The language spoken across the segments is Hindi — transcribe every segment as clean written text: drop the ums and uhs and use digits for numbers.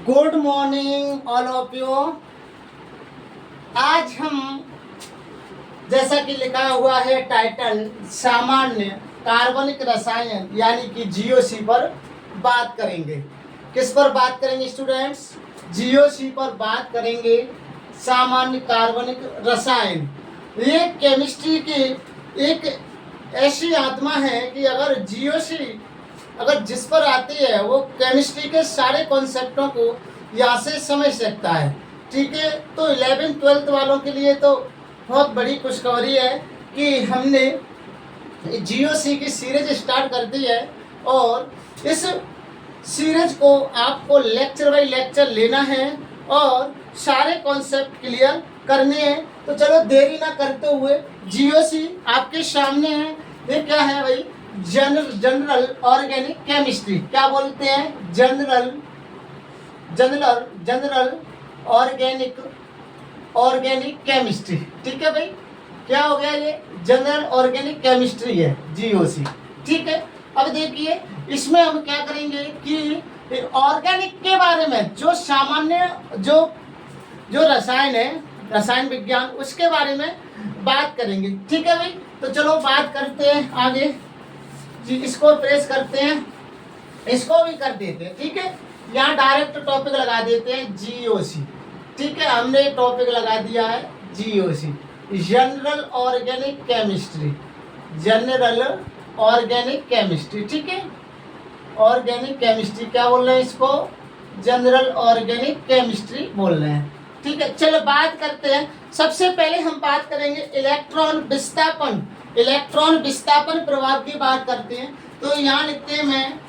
Good morning all of you. आज हम जैसा कि लिखा हुआ है टाइटल सामान्य कार्बनिक रसायन यानी कि जीओसी पर बात करेंगे। किस पर बात करेंगे स्टूडेंट्स? जीओसी पर बात करेंगे। सामान्य कार्बनिक रसायन ये केमिस्ट्री की एक ऐसी आत्मा है कि अगर जीओसी अगर जिस पर आती है वो केमिस्ट्री के सारे कॉन्सेप्टों को यहाँ से समझ सकता है। ठीक है, तो 11th-12th वालों के लिए तो बहुत बड़ी खुशखबरी है कि हमने जीओसी की सीरीज स्टार्ट कर दी है और इस सीरीज को आपको लेक्चर बाय लेक्चर लेना है और सारे कॉन्सेप्ट क्लियर करने हैं। तो चलो देरी ना करते हुए जीओसी आपके सामने है। ये क्या है भाई? General organic chemistry. क्या बोलते हैं? General organic chemistry. ठीक है भाई, क्या हो गया? ये जनरल ऑर्गेनिक केमिस्ट्री है जीओसी। ठीक है, अब देखिए इसमें हम क्या करेंगे कि ऑर्गेनिक के बारे में जो सामान्य जो रसायन है, रसायन विज्ञान, उसके बारे में बात करेंगे। ठीक है भाई, तो चलो बात करते हैं आगे जी। इसको प्रेस करते हैं, इसको भी कर देते हैं। ठीक है, यहाँ डायरेक्ट टॉपिक लगा देते हैं जीओसी। ठीक है, हमने टॉपिक लगा दिया है GOC, general organic chemistry. General organic chemistry. ठीक है, ऑर्गेनिक केमिस्ट्री क्या बोल रहे हैं? इसको जनरल ऑर्गेनिक केमिस्ट्री बोल रहे हैं। ठीक है, चलो बात करते हैं। सबसे पहले हम बात करेंगे इलेक्ट्रॉन विस्थापन प्रभाव की बात करते हैं। तो यहाँ लिखते हैं मैं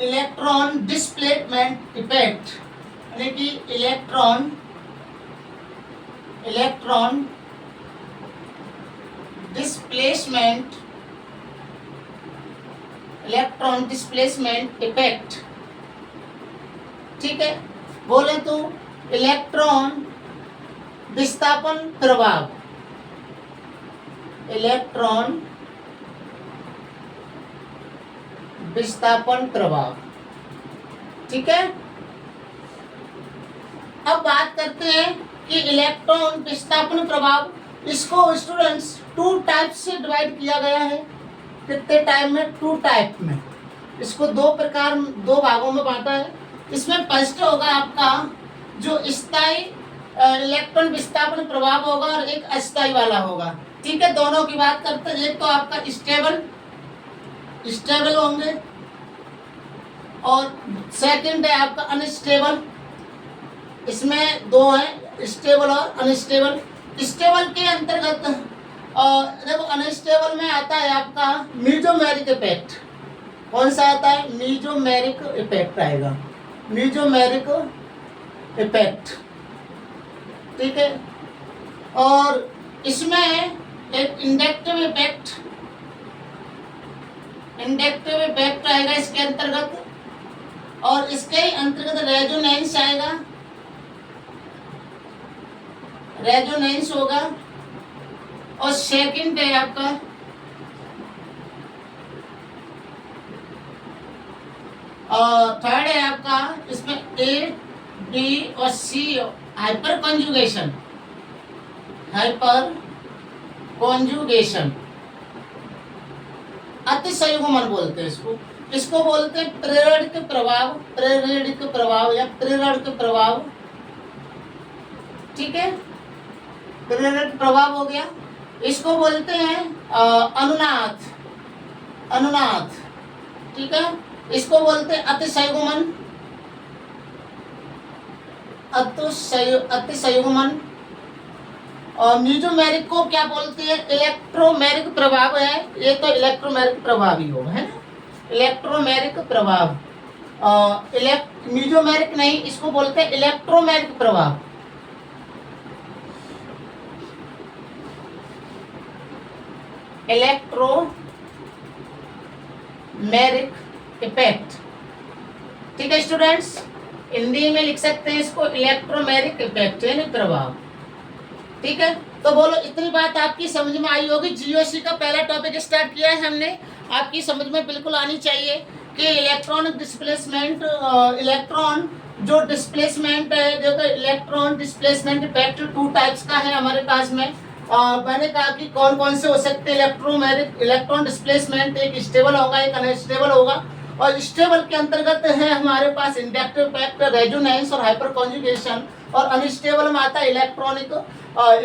इलेक्ट्रॉन डिस्प्लेसमेंट इफेक्ट, यानी कि इलेक्ट्रॉन डिस्प्लेसमेंट इफेक्ट। ठीक है, बोले तो इलेक्ट्रॉन विस्थापन प्रभाव, इलेक्ट्रॉन विस्थापन प्रभाव। ठीक है, अब बात करते हैं कि इलेक्ट्रॉन विस्थापन प्रभाव, इसको स्टूडेंट्स 2 टाइप से डिवाइड किया गया है। कितने टाइप में? 2 टाइप में। इसको 2 भागों में बांटा है। इसमें फर्स्ट होगा आपका जो स्थायी इलेक्ट्रॉन विस्थापन प्रभाव होगा और एक अस्थायी वाला होगा। ठीक है, दोनों की बात करते हैं। एक तो आपका स्टेबल होंगे और सेकंड है आपका अनस्टेबल। इसमें 2 है, स्टेबल और अनस्टेबल। स्टेबल के अंतर्गत देखो अनस्टेबल में आता है आपका मीजोमेरिक इफेक्ट। कौन सा आता है? मीजोमेरिक इफेक्ट आएगा, मीजोमेरिक इफेक्ट। ठीक है, और इसमें एक इंडक्टिव इफेक्ट आएगा इसके अंतर्गत, और इसके अंतर्गत रेजोनेंस आएगा, रेजोनेंस होगा। और सेकंड है आपका और थर्ड है आपका इसमें ए, बी और सी हाइपर कॉन्जुगेशन, अतिसंयुग्मन बोलते हैं इसको बोलते हैं प्रेरणिक प्रभाव या प्रेरणिक प्रभाव। ठीक है, प्रेरणिक प्रभाव हो गया। इसको बोलते हैं अनुनाद। ठीक है, इसको बोलते हैं अतिसंयुग्मन। और मीजोमेरिक को क्या बोलते हैं? इलेक्ट्रोमेरिक प्रभाव है। ये तो इलेक्ट्रोमेरिक प्रभाव ही होगा, है ना? इलेक्ट्रोमेरिक प्रभाव। मीजोमेरिक नहीं, इसको बोलते हैं इलेक्ट्रोमेरिक प्रभाव। Electromeric effect. ठीक है स्टूडेंट्स, हिंदी में लिख सकते हैं इसको इलेक्ट्रोमेरिक इफेक्ट यानी प्रभाव। ठीक है, तो बोलो इतनी बात आपकी समझ में आई होगी। जीओसी का पहला टॉपिक स्टार्ट किया है हमने, आपकी समझ में बिल्कुल आनी चाहिए कि इलेक्ट्रॉन डिस्प्लेसमेंट, इलेक्ट्रॉन जो डिस्प्लेसमेंट है, देखो electron displacement effect two types का है हमारे पास में। मैंने कहा कि कौन कौन से हो सकते हैं इलेक्ट्रॉन डिस्प्लेसमेंट, एक स्टेबल होगा एक अनस्टेबल होगा। और स्टेबल के अंतर्गत है हमारे पास इंडक्टिव इफेक्ट, रेजोनेंस और हाइपर कॉन्जुगेशन। और अनस्टेबल में आता है इलेक्ट्रॉनिक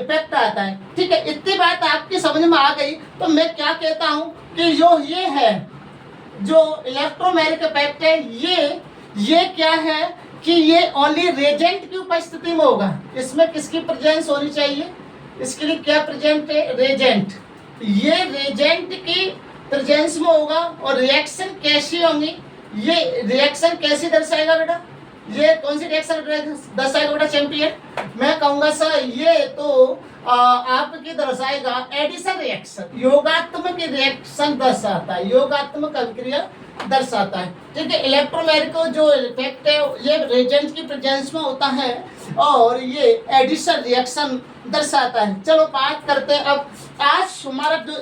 इफेक्ट आता है। ठीक है, इतनी बात आपकी समझ में आ गई। तो मैं क्या कहता हूं कि जो ये है, जो इलेक्ट्रोमैग्नेटिक इफेक्ट है, ये क्या है कि ये ओनली रेजेंट की उपस्थिति में होगा। इसमें किसकी प्रेजेंस होनी चाहिए? इसके लिए क्या प्रेजेंट है? रेजेंट। ये रेजेंट की प्रेजेंस में होगा। और रिएक्शन कैसी होंगी? ये रिएक्शन कैसे दर्शाएगा बेटा? ये कौन सी रिएक्शन दर्शाएगा बेटा चैंपियन? मैं कहूंगा सर ये तो आपकी दर्शाएगा एडिशन रिएक्शन, योगात्मक रिएक्शन दर्शाता है, योगात्मक अभिक्रिया दर्शाता है। ठीक है, इलेक्ट्रोमैग्नेटिक जो इफेक्ट है ये रेजेंट की प्रेजेंस में होता है और ये एडिशन रिएक्शन दर्शाता है। चलो बात करते हैं अब। आज हमारा जो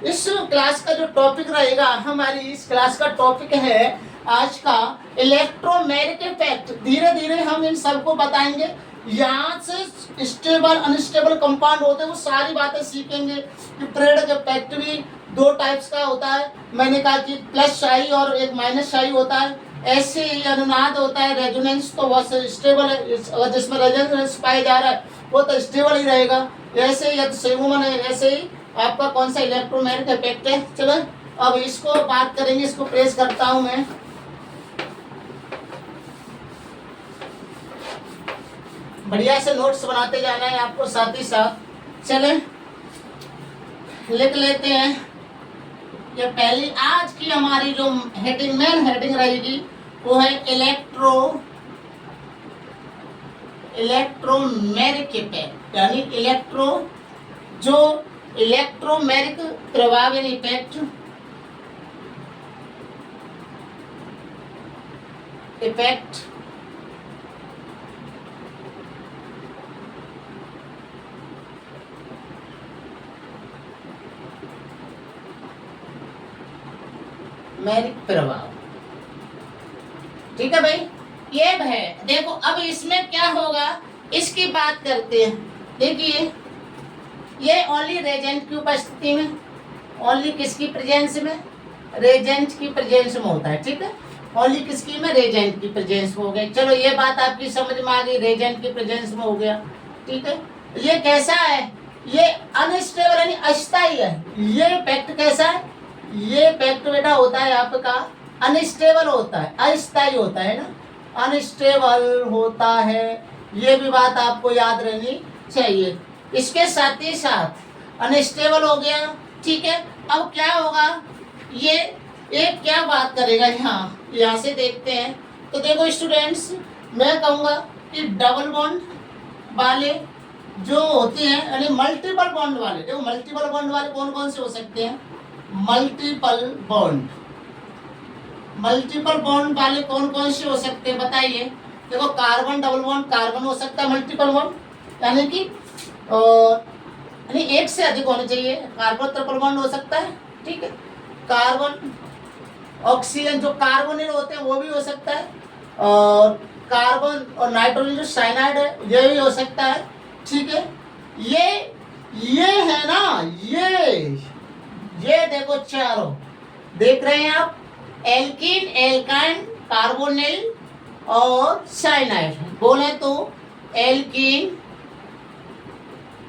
इस क्लास का जो टॉपिक रहेगा, हमारी इस क्लास का टॉपिक है आज का इलेक्ट्रोमैग्नेटिक इफेक्ट। धीरे धीरे हम इन सबको बताएंगे। यहाँ से स्टेबल अनस्टेबल कंपाउंड होते हैं वो सारी बातें सीखेंगे कि पीरियडिक इफेक्ट भी दो टाइप्स का होता है। मैंने कहा कि प्लस शाई और एक माइनस शाई होता है। ऐसे ही अनुनाद होता है, रेजोनेंस तो बहुत स्टेबल है, जिसमें रेजोनेंस पाया जा रहा है वो तो स्टेबल ही रहेगा। ऐसे ही सेगुमन है, ऐसे ही आपका कौन सा इलेक्ट्रोमैग्नेटिक इफेक्ट है। चलो अब इसको बात करेंगे, इसको प्रेस करता हूं मैं। बढ़िया से नोट्स बनाते जाना है आपको साथ ही साथ। चले लिख लेते हैं। ये पहली आज की हमारी जो हेडिंग, मेन हेडिंग रहेगी वो है इलेक्ट्रोमैग्नेटिक इफेक्ट, यानी इलेक्ट्रोमैग्नेटिक प्रभाव यानी इफेक्ट मैग्नेटिक प्रभाव। ठीक है भाई, ये है। देखो अब इसमें क्या होगा इसकी बात करते हैं। देखिए ये ओनली रेजेंट की उपस्थिति में, ओनली किसकी प्रेजेंस में? रेजेंट की प्रेजेंस में होता है। ठीक है, ओनली किसकी में? रेजेंट की प्रेजेंस में हो गया। चलो ये बात आपकी समझ में आ गई, रेजेंट की प्रेजेंस में हो गया। ठीक है, ये कैसा है? ये अनस्टेबल यानी अस्थायी है। ये इफेक्ट कैसा है? ये इफेक्ट बेटा होता है आपका अनस्टेबल होता है, अस्थायी होता है ना, अनस्टेबल होता है। ये भी बात आपको याद रहनी चाहिए। इसके साथ ही साथ अनस्टेबल हो गया। ठीक है, अब क्या होगा? ये एक क्या बात करेगा यहाँ से देखते हैं। तो देखो स्टूडेंट्स, मैं कहूँगा कि डबल बॉन्ड वाले जो होते हैं, यानी मल्टीपल बॉन्ड वाले, देखो मल्टीपल बॉन्ड वाले कौन कौन से हो सकते हैं? मल्टीपल बॉन्ड वाले कौन कौन से हो सकते हैं बताइए। देखो कार्बन डबल बॉन्ड, कार्बन हो सकता है मल्टीपल बॉन्ड, यानी कि यानी एक से अधिक होने चाहिए। कार्बन ट्रिपल बॉन्ड हो सकता है। ठीक है, कार्बन ऑक्सीजन जो कार्बोनिल होते हैं वो भी हो सकता है। और कार्बन और नाइट्रोजन जो साइनाइड है ये भी हो सकता है। ठीक है, ये है ना, ये देखो चारों देख रहे हैं आप, एल्कीन, एल्काइन, कार्बोनिल और साइनाइड। बोले तो एल्कीन,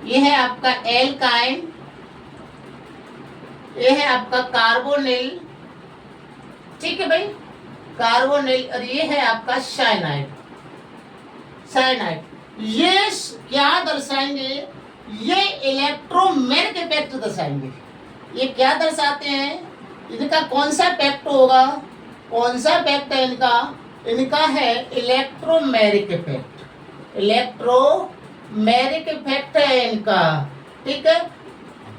ये है आपका एल्काइन, ये है आपका कार्बोनिल। ठीक है भाई, कार्बोनिल, और ये है आपका साइनाइड। ये क्या दर्शाएंगे? ये इलेक्ट्रोमैग्नेटिक इफेक्ट दर्शाएंगे। ये क्या दर्शाते हैं? इनका कौन सा इफेक्ट होगा? कौन सा इफेक्ट है इनका है इलेक्ट्रोमैग्नेटिक इफेक्ट। इलेक्ट्रोमैग्नेटिक इफेक्ट है इनका। ठीक है,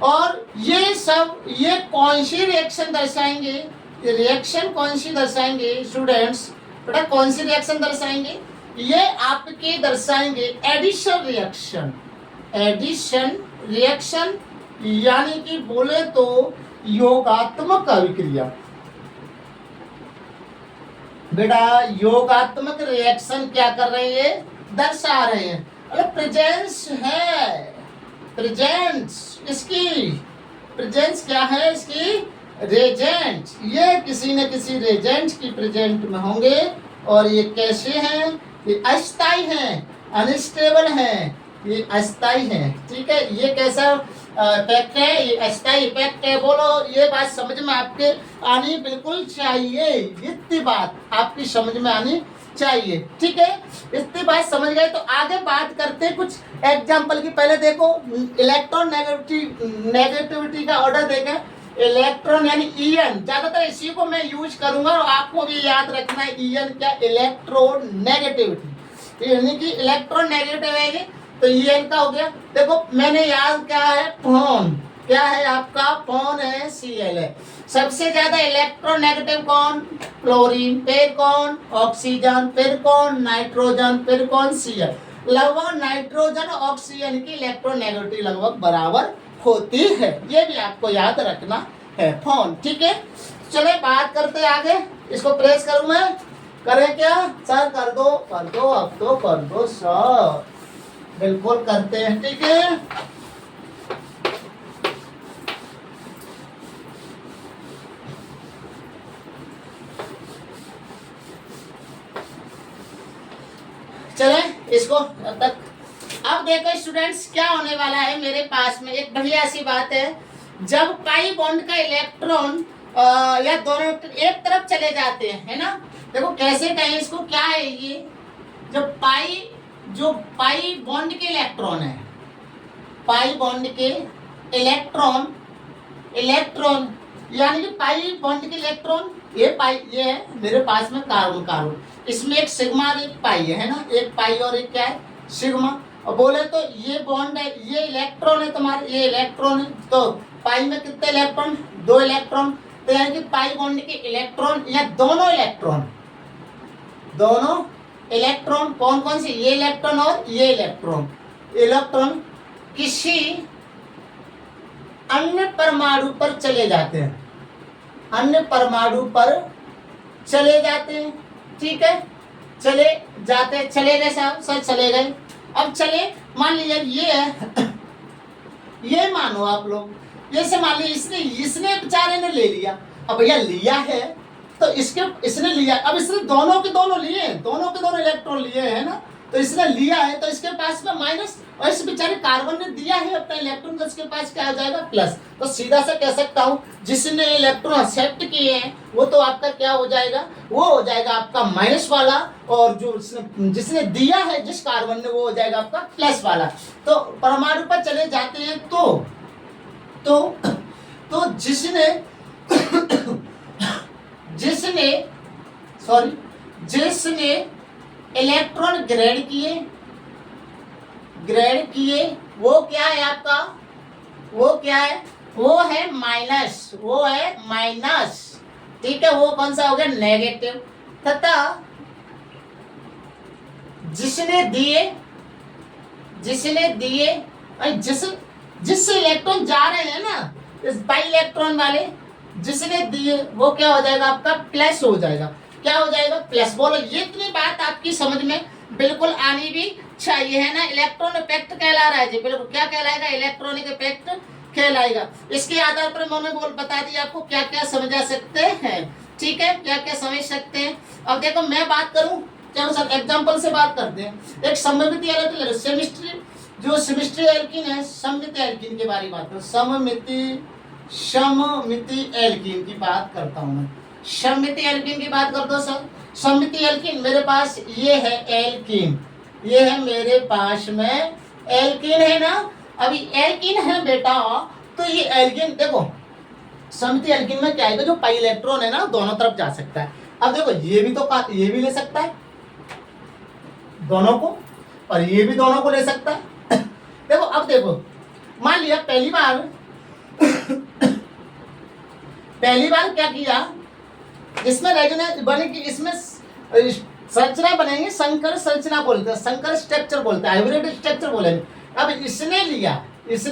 और ये सब ये कौन सी रिएक्शन दर्शाएंगे? रिएक्शन कौन सी दर्शाएंगे स्टूडेंट्स? बेटा कौन सी रिएक्शन दर्शाएंगे? ये आपके दर्शाएंगे एडिशन रिएक्शन, यानी कि बोले तो योगात्मक अभिक्रिया। बेटा योगात्मक रिएक्शन क्या कर रहे हैं, दर्शा रहे हैं। अरे प्रेजेंस है, प्रेजेंस इसकी, प्रेजेंस क्या है इसकी, रेजेंट, ये किसी न किसी रेजेंट की प्रेजेंट में होंगे। और ये कैसे हैं, ये अस्थाई हैं, अनस्टेबल हैं, ये अस्थाई हैं। ठीक है, ये कैसा इफेक्ट है, ये अस्थाई इफेक्ट है। बोलो ये बात समझ में आपके आनी बिल्कुल चाहिए, इतनी बात आपकी समझ में आनी चाहिए। ठीक है, इतनी बात समझ गए तो आगे बात करते हैं कुछ एग्जाम्पल की। पहले देखो इलेक्ट्रॉन नेगेटिविटी का ऑर्डर देखें। इलेक्ट्रॉन यानी ईएन, ज्यादातर इसी को मैं यूज करूंगा और आपको भी याद रखना है ईएन क्या, इलेक्ट्रॉन नेगेटिविटी, यानी कि इलेक्ट्रॉन नेगेटिव है तो ईएन का हो गया। देखो मैंने याद क्या है, फोन क्या है आपका, फोन है Cl है। सबसे ज्यादा इलेक्ट्रॉन नेगेटिव कौन, क्लोरीन, फिर कौन ऑक्सीजन, फिर कौन नाइट्रोजन, फिर कौन Cl। लगभग नाइट्रोजन और ऑक्सीजन की इलेक्ट्रॉन नेगेटिविटी लगभग बराबर होती है, ये भी आपको याद रखना है फोन। ठीक है, चले बात करते आगे। इसको प्रेस करूं मैं, करें क्या सर, कर दो अब तो कर दो सर, बिल्कुल करते हैं। ठीक है, चले इसको अब तक। अब देखो स्टूडेंट्स क्या होने वाला है मेरे पास में, एक बढ़िया सी बात है। जब पाई बॉन्ड का इलेक्ट्रॉन या दोनों एक तरफ चले जाते हैं, है ना। देखो कैसे कहें इसको, क्या है ये, जो पाई बॉन्ड के इलेक्ट्रॉन है, पाई बॉन्ड के इलेक्ट्रॉन यानी कि पाई बॉन्ड के इलेक्ट्रॉन, ये पाई, ये है मेरे पास में कार्बन, इसमें एक सिग्मा और एक पाई है ना, एक पाई और एक क्या है सिग्मा। और बोले तो ये बॉन्ड है, ये इलेक्ट्रॉन है तुम्हारे, ये इलेक्ट्रॉन है, तो पाई में कितने इलेक्ट्रॉन, 2 इलेक्ट्रॉन। तो यानी कि पाई बॉन्ड के इलेक्ट्रॉन या दोनों इलेक्ट्रॉन कौन कौन से, ये इलेक्ट्रॉन और ये इलेक्ट्रॉन किसी अन्य परमाणु पर चले जाते हैं, अन्य परमाणु पर चले जाते हैं। ठीक है, चले गए साहब, सर चले गए। अब चले, मान लीजिए ये है ये मानो आप लोग, जैसे मान लीजिए इसने बेचारे ने ले लिया। अब भैया लिया है तो इसने लिया, अब इसने दोनों के दोनों इलेक्ट्रॉन लिए हैं ना, तो इसने लिया है तो इसके पास में माइनस, और इस बेचारे कार्बन ने दिया है अपना इलेक्ट्रॉन, तो इसके पास क्या हो जाएगा प्लस। तो सीधा से कह सकता हूं जिसने इलेक्ट्रॉन एक्सेप्ट किए हैं वो तो आपका क्या हो जाएगा, वो हो जाएगा आपका माइनस वाला, और जो जिसने दिया है जिस कार्बन ने, वो हो जाएगा आपका प्लस वाला। तो परमाणु पर चले जाते हैं तो जिसने इलेक्ट्रॉन ग्रेड किए वो क्या है आपका, वो है माइनस। ठीक है, वो कौन सा हो गया, नेगेटिव। तथा जिसने दिए जिससे इलेक्ट्रॉन जा रहे हैं ना, इस बाई इलेक्ट्रॉन वाले जिसने दिए, वो क्या हो जाएगा आपका प्लस हो जाएगा। क्या हो जाएगा, प्लस। बोलो ये इतनी बात आपकी समझ में बिल्कुल आनी भी चाहिए, है ना। इलेक्ट्रॉन इफेक्ट कहला रहा है जी, बिल्कुल क्या कहलाएगा, इलेक्ट्रॉनिक इफेक्ट कहलाएगा। इसके आधार पर मैंने बता दिया आपको क्या क्या समझा सकते हैं। ठीक है, क्या क्या समझ सकते हैं। अब देखो मैं बात करूं, चलो सर एग्जांपल से बात करते हैं। एक सममिति एल्कीन है, सममिति एल्कीन के बारे में बात करूं, सममिति एल्कीन की बात करता हूं मैं। सममिति एल्कीन की बात करता हूं सर। सममिति एल्कीन मेरे पास ये है एल्कीन, ये है मेरे पास में एल्कीन है ना। अभी एल्कीन है बेटा, तो ये एल्कीन देखो सममिति एल्कीन में क्या है, जो पाई इलेक्ट्रॉन है ना दोनों तरफ जा सकता है। अब देखो ये भी ले सकता है दोनों को, और ये भी दोनों को ले सकता है। देखो अब देखो मान लिया पहली बार क्या किया, इसमें रेजोनेंस बनेगी, इसमें संरचना बनेगी, संकर संरचना बोलते हैं, संकर स्ट्रक्चर बोलते हैं, हाइब्रिड स्ट्रक्चर बोलेंगे। अब इसने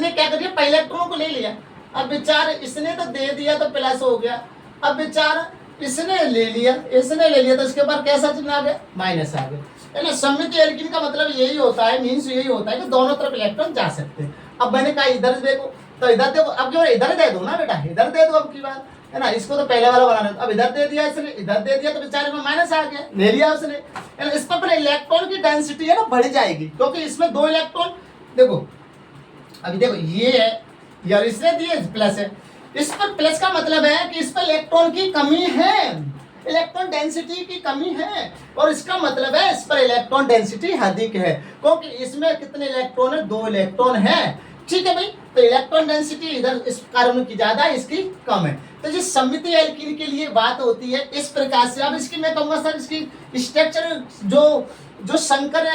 क्या कर दिया, पहले इलेक्ट्रॉन को ले लिया। अब बेचारा इसने तो दे दिया तो प्लस हो गया। अब बेचारा इसने ले लिया, तो इसके बाद कैसा चिन्ह आ गया, माइनस आ गया, है ना। सममितीय एल्कीन का मतलब यही होता है, मीन्स यही होता है कि दोनों तरफ इलेक्ट्रॉन जा सकते हैं। अब मैंने कहा इधर देखो, तो इधर देखो, अब क्यों इधर दे दो ना बेटा, इधर दे दो अब की बार, है ना। इसको तो पहले वाला बनाना, अब इधर दे दिया इसने, इधर दे दिया, तो बेचारे में माइनस आ गया, ले लिया उसने, है ना। इस पर इलेक्ट्रॉन की डेंसिटी है ना बढ़ जाएगी, क्योंकि इसमें 2 इलेक्ट्रॉन, देखो अभी देखो ये है यार, इसने दिए प्लस है, इस पर प्लस का मतलब है कि इस पर इलेक्ट्रॉन की कमी है, इलेक्ट्रॉन डेंसिटी की कमी है, और इसका मतलब है इस पर इलेक्ट्रॉन डेंसिटी अधिक है, क्योंकि इसमें कितने इलेक्ट्रॉन है, 2 इलेक्ट्रॉन है, ठीक है भाई। तो इलेक्ट्रॉन डेंसिटी इधर इस कार्बन की ज्यादा है, इसकी कम है। तो जो सममितीय एल्कीन के लिए बात होती है इस प्रकार से। अब इसकी मैं कहूंगा सर, इसकी स्ट्रक्चर जो संकर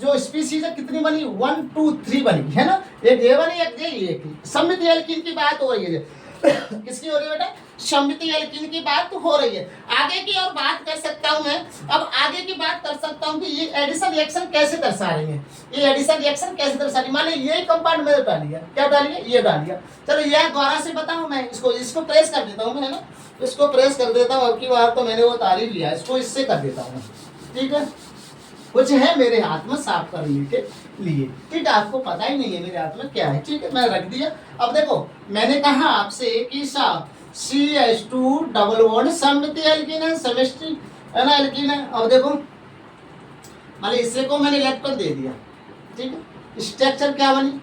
जो स्पीसीज है कितनी बनी, 1 2 3 बनी, है ना। एक ये बनी, एक सममितीय एल्कीन की बात हो रही है किसकी हो रही है बेटा, सममितीय एल्कीन की बात हो रही है। आगे की और बात कर सकता हूं मैं, अब आगे की बात कर सकता हूं कि ये एडिशन रिएक्शन कैसे दर्शा रही है, ये एडिशन रिएक्शन कैसे दर्शा रही है। मान लीजिए यही कंपाउंड में डाल दिया, क्या डाल दिया, ये डाल दिया, चलो यह द्वारा से बताऊं मैं, इसको प्रेस कर देता हूं मैं, है ना, इसको प्रेस कर देता हूं। अब की बार तो मैंने वो तारीफ लिया, इसको इससे कर देता हूं, ठीक है। कुछ है मेरे हाथ में साफ करने के लिए, ठीक है, आपको पता ही नहीं है मेरे हाथ में क्या है, ठीक है, मैं रख दिया। अब देखो मैंने कहा आपसे कि CH2 डबल बॉन्ड सममितीय एल्कीन है, सेमेस्ट्री है ना, एल्कीन है। अब देखो मान लीजिए इससे को मैंने इलेक्ट्रॉन दे दिया, ठीक है, स्ट्रक्चर क्या बनी,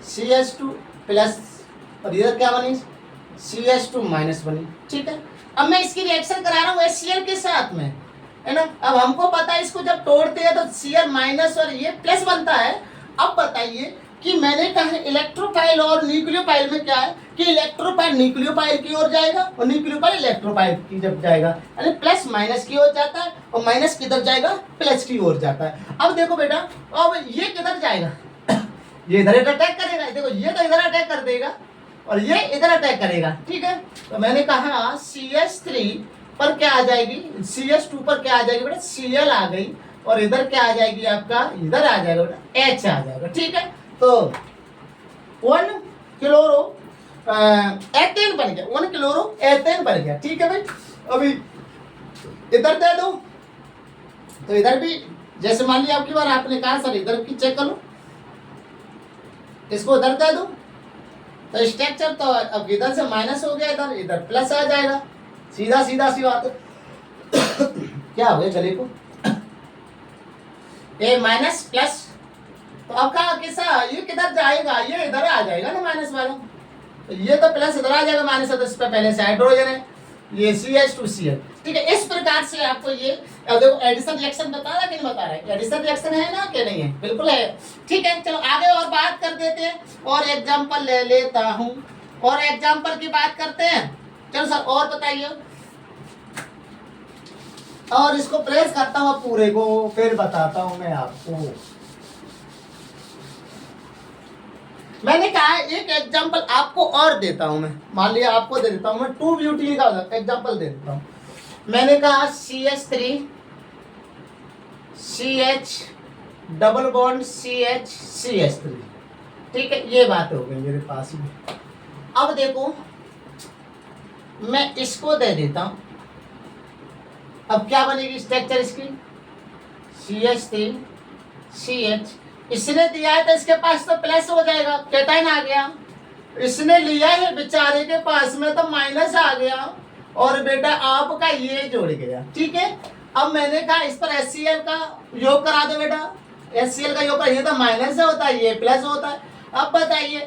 CH2 प्लस, और इधर क्या बनी, CH2 माइनस बनी, ठीक है। अब मैं इसकी रिएक्शन करा रहा हूँ HCl के साथ में, है ना। अब हमको पता है इसको जब तोड़ते हैं तो Cl माइनस और ये प्लस बनता है। अब बताइए कि मैंने कहा इलेक्ट्रोफाइल और न्यूक्लियोफाइल में क्या है कि इलेक्ट्रोफाइल न्यूक्लियोफाइल की ओर जाएगा और न्यूक्लियोफाइल इलेक्ट्रोफाइल की जब जाएगा, यानी प्लस माइनस की ओर जाता है और माइनस किधर जाएगा, प्लस की ओर जाता है। अब देखो बेटा, अब ये किधर जाएगा ये इधर अटैक करेगा, देखो ये तो इधर अटैक कर देगा और ये इधर अटैक करेगा, ठीक है। तो मैंने कहा CH3 पर क्या आ जाएगी, CH2 पर क्या आ जाएगी बेटा, Cl आ गई, और इधर क्या आ जाएगी आपका, इधर आ जाएगा बेटा H आ जाएगा, ठीक है। तो 1 क्लोरो एथेन बन गया, 1 क्लोरो एथेन बन गया, ठीक है भाई। अभी इधर दे दो, तो इधर भी जैसे मान लिया आपकी बार आपने कहा सर इधर की चेक कर लो, इसको इधर दे दो, तो स्ट्रक्चर तो अब इधर से माइनस हो गया, इधर प्लस आ जाएगा, सीधा सी बात क्या हो गया गले को, ए माइनस प्लस, तो अब कहा किसा ये किधर जाएगा, ये इधर आ जाएगा ना माइनस वाला, तो ये तो प्लस इधर आ जाएगा माइनस, तो इस पर पहले से हाइड्रोजन है, ये CH2Cl, ठीक है। इस प्रकार से आपको ये देखो एडिशन रिएक्शन बता रहा है कि नहीं बता रहा है, एडिशन रिएक्शन है ना कि नहीं है, बिल्कुल है, ठीक है। चलो आगे और बात कर देते हैं, और एग्जांपल ले लेता हूं, और एग्जांपल की बात करते हैं। चलो सर और बताइए, और इसको प्रेस करता हूं पूरे को, फिर बताता हूं मैं आपको। मैंने कहा एक एग्जांपल आपको और देता हूं मैं, मान लिया आपको दे देता हूं मैं 2 ब्यूटीन का एग्जांपल दे देता हूं। मैंने कहा CH3 CH double bond CH CH3, ठीक है, ये बात हो गई मेरे पास में। अब देखो मैं इसको दे देता हूं, अब क्या बनेगी स्ट्रक्चर इसकी, CH3 CH, इसने दिया है तो इसके पास तो प्लस हो जाएगा, कैटायन आ गया, इसने लिया है बेचारे के पास में तो माइनस आ गया, और बेटा आपका ये जोड़ गया, ठीक है। अब मैंने कहा इस पर HCl का योग करा दो बेटा, HCl का योग का, ये तो माइनस से होता है, ये प्लस होता है। अब बताइए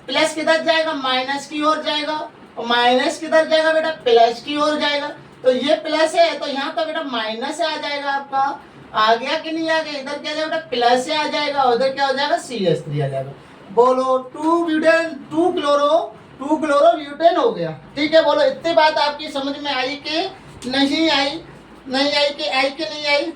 प्लस किधर जाएगा, माइनस की ओर जाएगा, और माइनस किधर जाएगा बेटा, प्लस की ओर जाएगा। तो ये प्लस है तो यहाँ पर बेटा माइनस आ जाएगा आपका, आ गया कि नहीं आ गया, इधर क्या जाएगा बेटा प्लस से आ जाएगा, उधर क्या हो जाएगा CH3 आ जाएगा। बोलो 2 ब्यूटेन 2 क्लोरो ब्यूटेन हो गया, ठीक है। बोलो इतनी बात आपकी समझ में आई कि नहीं आई, नहीं आई कि आई कि नहीं आई,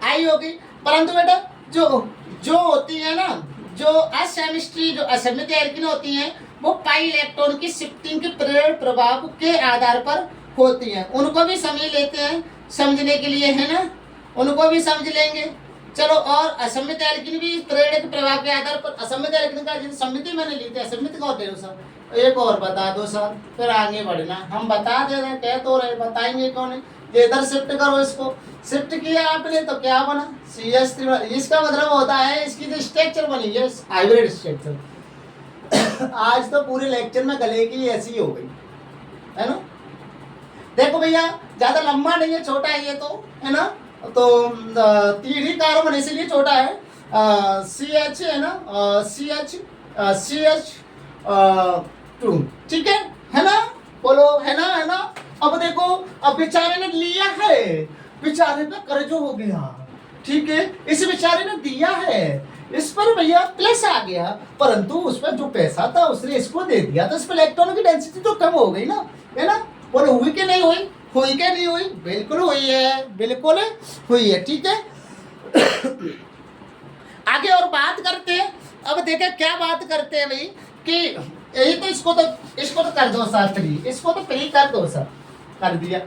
आई होगी। परंतु बेटा जो होती है ना, जो असमितीय एल्कीन होती हैं, वो पाई इलेक्ट्रॉन की शिफ्टिंग के प्रेरण प्रभाव के आधार पर होती हैं, उनको भी समझ लेते हैं, समझने के लिए, है ना, उनको भी समझ लेंगे। चलो, और असमितीय एल्कीन भी प्रेरण के प्रभाव के आधार पर, असमितीय एल्कीन का सममिति मैंने ली थी, असमिति का होते हैं सर, एक और बता दो सर, फिर आगे बढ़ना। हम बता दे रहे, कह तो रहे, बताएंगे कौन है। ये इधर शिफ्ट करो, इसको शिफ्ट किया आपने तो क्या बना, CH3। इसका मतलब होता है इसकी जो स्ट्रक्चर बनी है हाइब्रिड स्ट्रक्चर। आज तो पूरे लेक्चर में गले की ऐसी हो गई है ना। देखो भैया ज्यादा लंबा नहीं है, छोटा है ये तो, है ना। तो 3 ही कार्बन इसीलिए छोटा है, CH है ना, CH2, ठीक है ना। बोलो है ना। अब देखो, अब बेचारे ने लिया है, बेचारे का कर्ज हो गया, ठीक है। इस बेचारे ने दिया है, इस पर भैया प्लस आ गया, परंतु उस पर जो पैसा था उसने इसको दे दिया, तो इस पर इलेक्ट्रॉनों की डेंसिटी तो कम हो गई ना, है ना। बोलो हुई कि नहीं हुई, हुई कि नहीं हुई, बिल्कुल हुई है, बिल्कुल हुई है, ठीक है। आगे और बात करते हैं। अब देखे क्या बात करते हैं भाई, कि यही तो इसको तो कर दो सर 3, इसको तो 3 कर दो सर, कर दिया।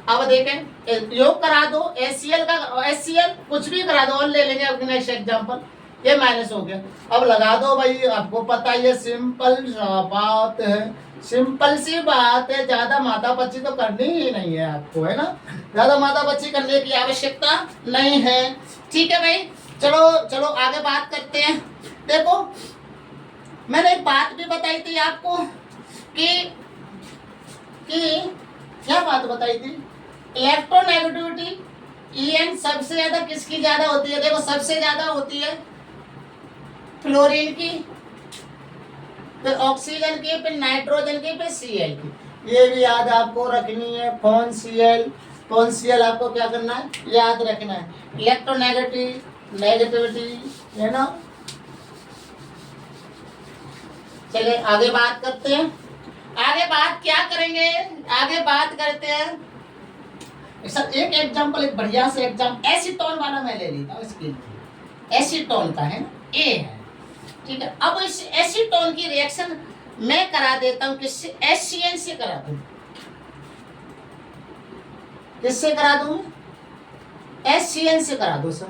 अब देखें योग करा दो, HCl का HCl कुछ भी करा दो, और ले लेंगे अब नेक्स्ट एग्जांपल। ये माइनस हो गया, अब लगा दो भाई, आपको पता है ये सिंपल बात है, सिंपल सी बात है, ज्यादा माथापच्ची तो करनी ही नहीं है आपको, है ना। ज्यादा माथापच्ची करने की आवश्यकता नहीं है, ठीक है भाई। चलो आगे बात करते हैं। देखो मैंने एक बात भी बताई थी आपको कि क्या बात बताई थी, इलेक्ट्रोनेगेटिविटी En सबसे ज्यादा किसकी ज्यादा होती है। देखो सबसे ज्यादा होती है फ्लोरीन की, फिर ऑक्सीजन की, फिर नाइट्रोजन की, फिर Cl की। ये भी याद आपको रखनी है। कौन Cl आपको क्या करना है, याद रखना है। नेगेटिविटी है ना। चलिए आगे बात करते हैं। आगे बात क्या करेंगे, आगे बात करते हैं सर। एक एग्जांपल, एक बढ़िया से एग्जांपल एसीटोन वाला मैं ले लेता हूँ इसके लिए। एसीटोन का है ना, ए है, ठीक है। अब इस एसीटोन की रिएक्शन मैं करा देता हूँ किससे, HCN से करा दूं। किससे करा दूं, HCN से करा दो सर,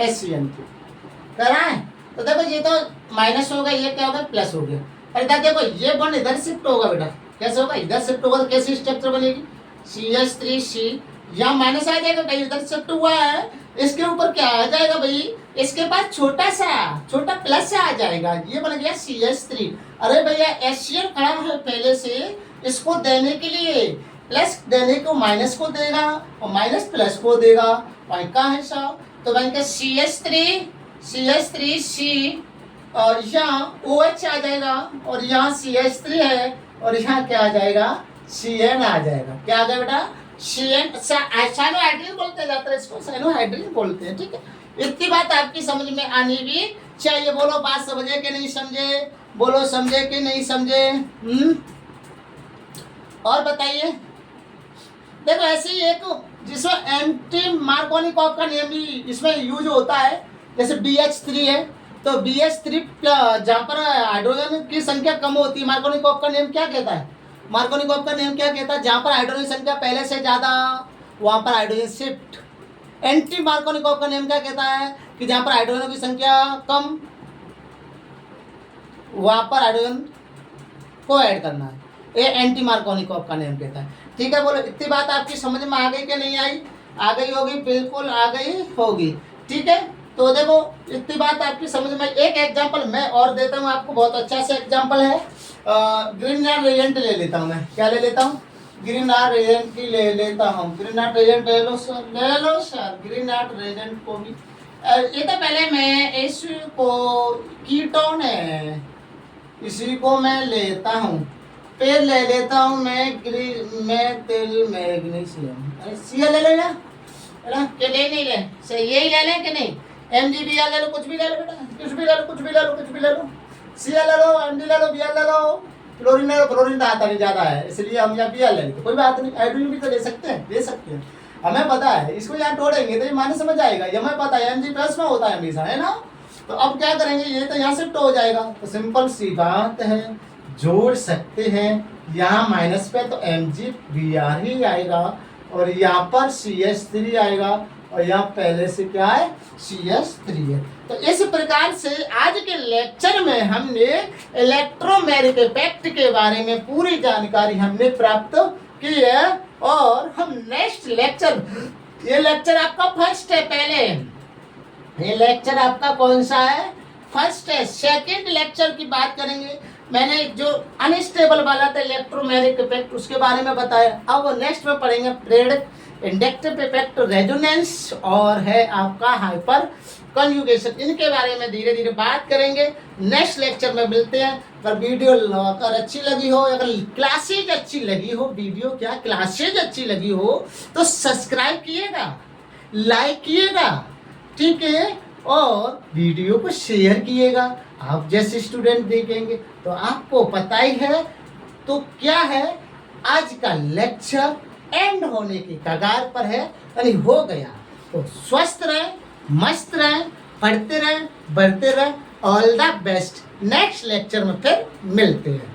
HCN को कराएं। तो देखो ये तो माइनस होगा, ये क्या होगा, प्लस हो गया। अरे देखो ये बॉन्ड इधर शिफ्ट होगा बेटा, कैसे होगा, इधर शिफ्ट होगा तो कैसी स्ट्रक्चर बनेगी, CH3C, यहाँ माइनस आ जाएगा, कहीं इधर शिफ्ट हुआ है, इसके ऊपर क्या आ जाएगा भाई, इसके पास छोटा प्लस आ जाएगा, ये बन गया CH3। अरे भैया HCl खड़ा है पहले से, इसको देने के लिए प्लस देने को माइनस को देगा और माइनस प्लस को देगा, वहीं का है साहब। तो बन के CH3C और यहाँ OH आ जाएगा, और यहाँ CH3 है, और यहाँ क्या आ जाएगा, CN आ जाएगा। क्या आ गया बेटा, CN, साइनोहाइड्रिन बोलते जाता है इसको, साइनोहाइड्रिन बोलते हैं, ठीक है। इतनी बात आपकी समझ में आनी भी चाहिए। बोलो बात समझे कि नहीं समझे, बोलो समझे कि नहीं समझे। और बताइए। देखो ऐसे ही एक जिसमें एंटी मार्कोनिकॉफ का नियम भी इसमें यूज होता है, जैसे BH3 है, तो BH3 जहाँ पर हाइड्रोजन की संख्या कम होती है, मार्कोनिकॉफ का नियम क्या कहता है, मार्कोनिकॉफ का नियम क्या कहता है, जहाँ पर हाइड्रोजन की संख्या पहले से ज्यादा वहाँ पर हाइड्रोजन शिफ्ट। एंटी मार्कोनिकॉफ का नियम क्या कहता है, कि जहाँ पर हाइड्रोजन की संख्या कम वहाँ पर हाइड्रोजन को ऐड करना है, ये एंटी मार्कोनिकॉफ का नियम कहता है, ठीक है। बोलो इतनी बात आपकी समझ में आ गई कि नहीं आई, आ गई होगी, बिल्कुल आ गई होगी, ठीक है। तो देखो इतनी बात आपकी समझ में। एक एग्जांपल मैं और देता हूँ आपको, बहुत अच्छा सा एग्जांपल है। ग्रीनहार्ड रिएजेंट ले लेता हूँ मैं, क्या ले लेता हूँ, ग्रीनहार्ड रिएजेंट की ले लेता हूँ। ग्रीनहार्ड रिएजेंट ले लो सर, ग्रीनहार्ड रिएजेंट को भी। ये तो पहले मैं इसको कीटोन है, इसी को मैं लेता हूँ, फिर ले लेता हूँ मैं तेल मैग्नीशियम। Cl ले लेना है ना, कि नहीं ले, सही यही ले लें कि नहीं, MgBr ले लो, कुछ भी ले लो बेटा, कुछ भी ले लो, Cl ले लो, Mg ले लो, Br ले लो, फ्लोरीन ले लो। फ्लोरीन तो आता नहीं ज़्यादा है, इसलिए हम यहाँ Br ले लेते, कोई बात नहीं। हाइड्रोजन भी तो ले सकते हैं, हमें पता है। इसको यहाँ तोड़ेंगे तो ये माइनस समझ आएगा, ये हमें पता है Mg प्लस में होता है हमेशा, है ना। तो अब क्या करेंगे, ये तो यहाँ शिफ्ट हो जाएगा, तो सिंपल सी बात है, जोड़ सकते हैं। यहाँ माइनस पे तो MgBr ही आएगा, और यहाँ पर CH3 आएगा, और यहाँ पहले से क्या है CH3 है। तो इस प्रकार से आज के लेक्चर में हमने इलेक्ट्रोमैग्नेटिक इफेक्ट के बारे में पूरी जानकारी हमने प्राप्त की है। और हम नेक्स्ट लेक्चर, ये लेक्चर आपका फर्स्ट है, पहले ये लेक्चर आपका कौन सा है, फर्स्ट है। सेकंड लेक्चर की बात करेंगे, मैंने जो अनस्टेबल वाला था इलेक्ट्रोमैग्नेटिक इफेक्ट उसके बारे में बताया। अब वो नेक्स्ट में पढ़ेंगे प्रेरक इंडक्टिव इफेक्ट, रेजोनेंस और है आपका हाइपर कंजुगेशन, इनके बारे में धीरे धीरे बात करेंगे। नेक्स्ट लेक्चर में मिलते हैं। अगर वीडियो अगर अच्छी लगी हो, अगर क्लासेज अच्छी लगी हो, वीडियो क्या क्लासेज अच्छी लगी हो तो सब्सक्राइब कीजिएगा, लाइक कीजिएगा, ठीक है, और वीडियो को शेयर कीजिएगा। आप जैसे स्टूडेंट देखेंगे तो आपको पता ही है। तो क्या है, आज का लेक्चर एंड होने की कगार पर है, यानी हो गया। तो स्वस्थ रहें, मस्त रहें, पढ़ते रहें, बढ़ते रहें। All the best. Next lecture में फिर मिलते हैं।